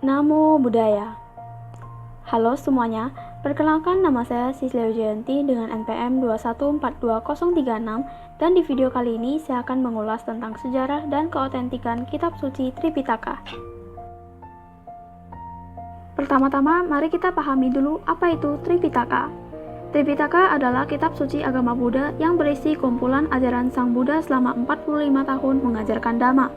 Namo Buddhaya. Halo semuanya, perkenalkan nama saya Sislia Wijayanti dengan NPM 2142036 dan di video kali ini saya akan mengulas tentang sejarah dan keotentikan kitab suci Tripitaka. Pertama-tama, mari kita pahami dulu apa itu Tripitaka. Tripitaka adalah kitab suci agama Buddha yang berisi kumpulan ajaran Sang Buddha selama 45 tahun mengajarkan Dhamma.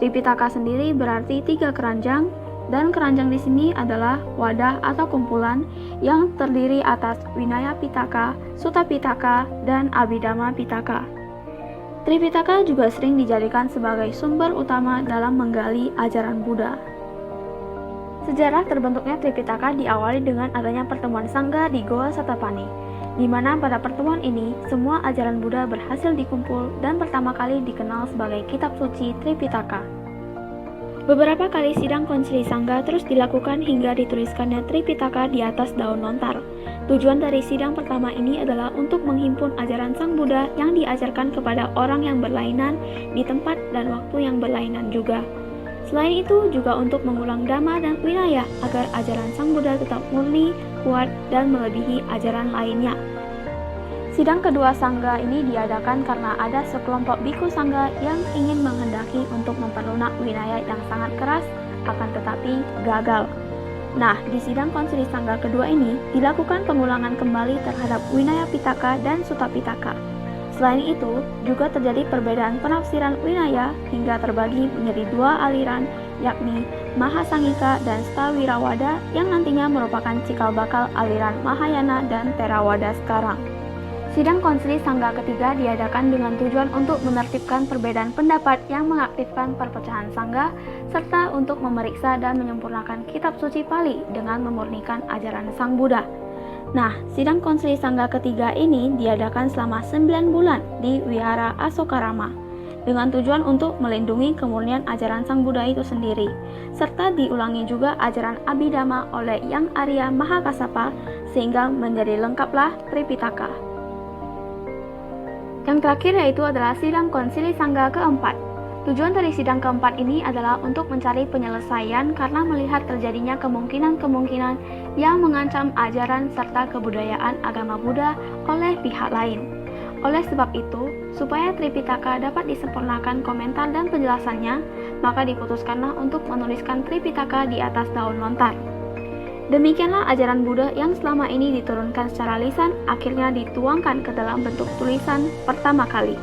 Tripitaka sendiri berarti 3 keranjang, dan keranjang di sini adalah wadah atau kumpulan yang terdiri atas Vinaya Pitaka, Sutta Pitaka, dan Abhidhamma Pitaka. Tripitaka juga sering dijadikan sebagai sumber utama dalam menggali ajaran Buddha. Sejarah terbentuknya Tripitaka diawali dengan adanya pertemuan Sangha di Goa Satapani, di mana pada pertemuan ini semua ajaran Buddha berhasil dikumpul dan pertama kali dikenal sebagai kitab suci Tripitaka. Beberapa kali sidang konsili Sangha terus dilakukan hingga dituliskannya Tripitaka di atas daun lontar. Tujuan dari sidang pertama ini adalah untuk menghimpun ajaran Sang Buddha yang diajarkan kepada orang yang berlainan di tempat dan waktu yang berlainan juga. Selain itu juga untuk mengulang Dhamma dan Vinaya agar ajaran Sang Buddha tetap murni, kuat, dan melebihi ajaran lainnya. Sidang kedua Sangha ini diadakan karena ada sekelompok biku Sangha yang ingin menghendaki untuk memperlunak Vinaya yang sangat keras, akan tetapi gagal. Nah, di sidang konsili Sangha kedua ini dilakukan pengulangan kembali terhadap Vinaya Pitaka dan Sutta Pitaka. Selain itu, juga terjadi perbedaan penafsiran Vinaya hingga terbagi menjadi 2 aliran, yakni Mahasangika dan Stawirawada yang nantinya merupakan cikal bakal aliran Mahayana dan Theravada sekarang. Sidang konsili Sangha ketiga diadakan dengan tujuan untuk menertibkan perbedaan pendapat yang mengaktifkan perpecahan Sangha, serta untuk memeriksa dan menyempurnakan kitab suci Pali dengan memurnikan ajaran Sang Buddha. Nah, sidang konsili Sangha ketiga ini diadakan selama 9 bulan di Wihara Asokarama, dengan tujuan untuk melindungi kemurnian ajaran Sang Buddha itu sendiri, serta diulangi juga ajaran Abhidhamma oleh Yang Arya Mahakassapa sehingga menjadi lengkaplah Tripitaka. Yang terakhir yaitu adalah sidang konsili Sangha keempat. Tujuan dari sidang keempat ini adalah untuk mencari penyelesaian karena melihat terjadinya kemungkinan-kemungkinan yang mengancam ajaran serta kebudayaan agama Buddha oleh pihak lain. Oleh sebab itu, supaya Tripitaka dapat disempurnakan komentar dan penjelasannya, maka diputuskanlah untuk menuliskan Tripitaka di atas daun lontar. Demikianlah ajaran Buddha yang selama ini diturunkan secara lisan akhirnya dituangkan ke dalam bentuk tulisan pertama kali.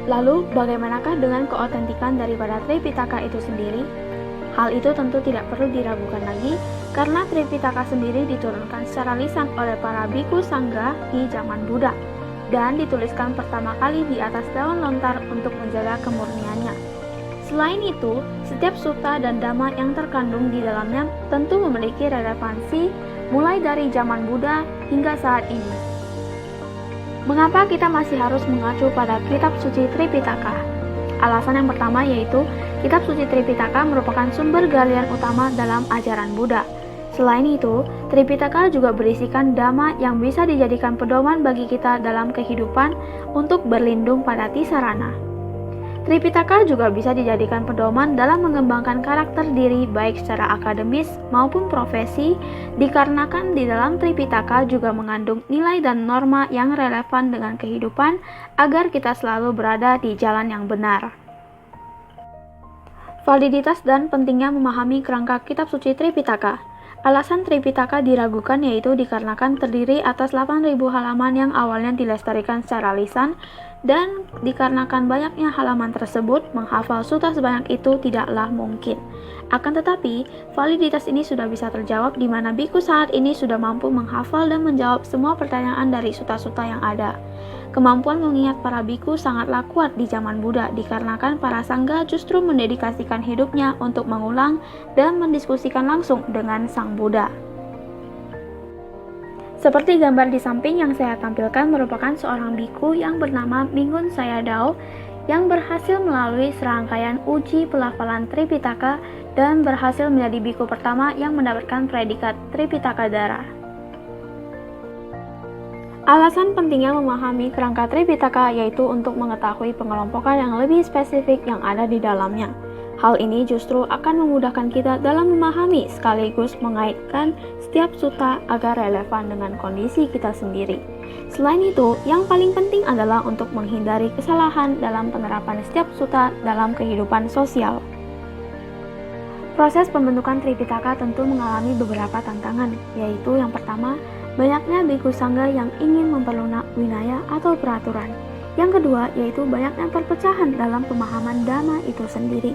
Lalu, bagaimanakah dengan keotentikan daripada Tripitaka itu sendiri? Hal itu tentu tidak perlu diragukan lagi, karena Tripitaka sendiri diturunkan secara lisan oleh para biku Sangha di zaman Buddha, dan dituliskan pertama kali di atas daun lontar untuk menjaga kemurniannya. Selain itu, setiap sutta dan dhamma yang terkandung di dalamnya tentu memiliki relevansi mulai dari zaman Buddha hingga saat ini. Mengapa kita masih harus mengacu pada kitab suci Tripitaka? Alasan yang pertama yaitu, kitab suci Tripitaka merupakan sumber galian utama dalam ajaran Buddha. Selain itu, Tripitaka juga berisikan dhamma yang bisa dijadikan pedoman bagi kita dalam kehidupan untuk berlindung pada tisarana. Tripitaka juga bisa dijadikan pedoman dalam mengembangkan karakter diri baik secara akademis maupun profesi, dikarenakan di dalam Tripitaka juga mengandung nilai dan norma yang relevan dengan kehidupan agar kita selalu berada di jalan yang benar. Validitas dan pentingnya memahami kerangka kitab suci Tripitaka. Alasan Tripitaka diragukan yaitu dikarenakan terdiri atas 8.000 halaman yang awalnya dilestarikan secara lisan, dan dikarenakan banyaknya halaman tersebut, menghafal sutta sebanyak itu tidaklah mungkin. Akan tetapi, validitas ini sudah bisa terjawab di mana biku saat ini sudah mampu menghafal dan menjawab semua pertanyaan dari sutta-sutta yang ada. Kemampuan mengingat para biku sangatlah kuat di zaman Buddha dikarenakan para sangga justru mendedikasikan hidupnya untuk mengulang dan mendiskusikan langsung dengan Sang Buddha. Seperti gambar di samping yang saya tampilkan merupakan seorang biku yang bernama Mingun Sayadaw yang berhasil melalui serangkaian uji pelafalan Tripitaka dan berhasil menjadi biku pertama yang mendapatkan predikat Tripitaka-dara. Alasan pentingnya memahami kerangka Tripitaka yaitu untuk mengetahui pengelompokan yang lebih spesifik yang ada di dalamnya. Hal ini justru akan memudahkan kita dalam memahami sekaligus mengaitkan setiap sutta agar relevan dengan kondisi kita sendiri. Selain itu, yang paling penting adalah untuk menghindari kesalahan dalam penerapan setiap sutta dalam kehidupan sosial. Proses pembentukan Tripitaka tentu mengalami beberapa tantangan, yaitu yang pertama, banyaknya bhikkhu sangga yang ingin memperlunak winaya atau peraturan. Yang kedua, yaitu banyaknya perpecahan dalam pemahaman dhamma itu sendiri.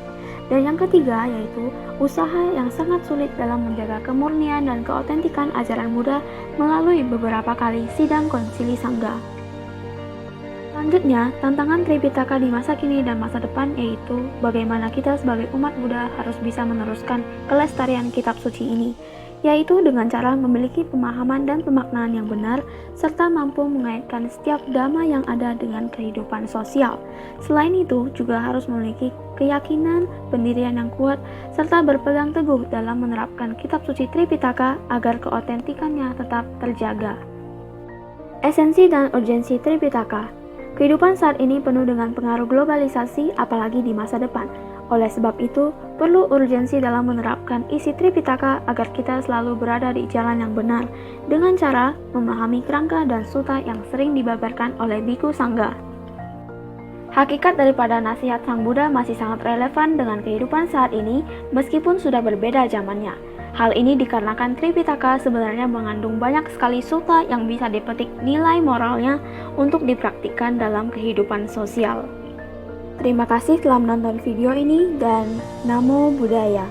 Dan yang ketiga, yaitu usaha yang sangat sulit dalam menjaga kemurnian dan keautentikan ajaran Buddha melalui beberapa kali sidang konsili sangga. Selanjutnya, tantangan Tripitaka di masa kini dan masa depan yaitu bagaimana kita sebagai umat Buddha harus bisa meneruskan kelestarian kitab suci ini, yaitu dengan cara memiliki pemahaman dan pemaknaan yang benar, serta mampu mengaitkan setiap dhamma yang ada dengan kehidupan sosial. Selain itu, juga harus memiliki keyakinan, pendirian yang kuat, serta berpegang teguh dalam menerapkan kitab suci Tripitaka agar keautentikannya tetap terjaga. Esensi dan urgensi Tripitaka. Kehidupan saat ini penuh dengan pengaruh globalisasi, apalagi di masa depan. Oleh sebab itu, perlu urgensi dalam menerapkan isi Tripitaka agar kita selalu berada di jalan yang benar, dengan cara memahami kerangka dan sutta yang sering dibabarkan oleh bhikkhu sangga. Hakikat daripada nasihat Sang Buddha masih sangat relevan dengan kehidupan saat ini, meskipun sudah berbeda zamannya. Hal ini dikarenakan Tripitaka sebenarnya mengandung banyak sekali sutta yang bisa dipetik nilai moralnya untuk dipraktikkan dalam kehidupan sosial. Terima kasih telah menonton video ini dan Namo Buddhaya.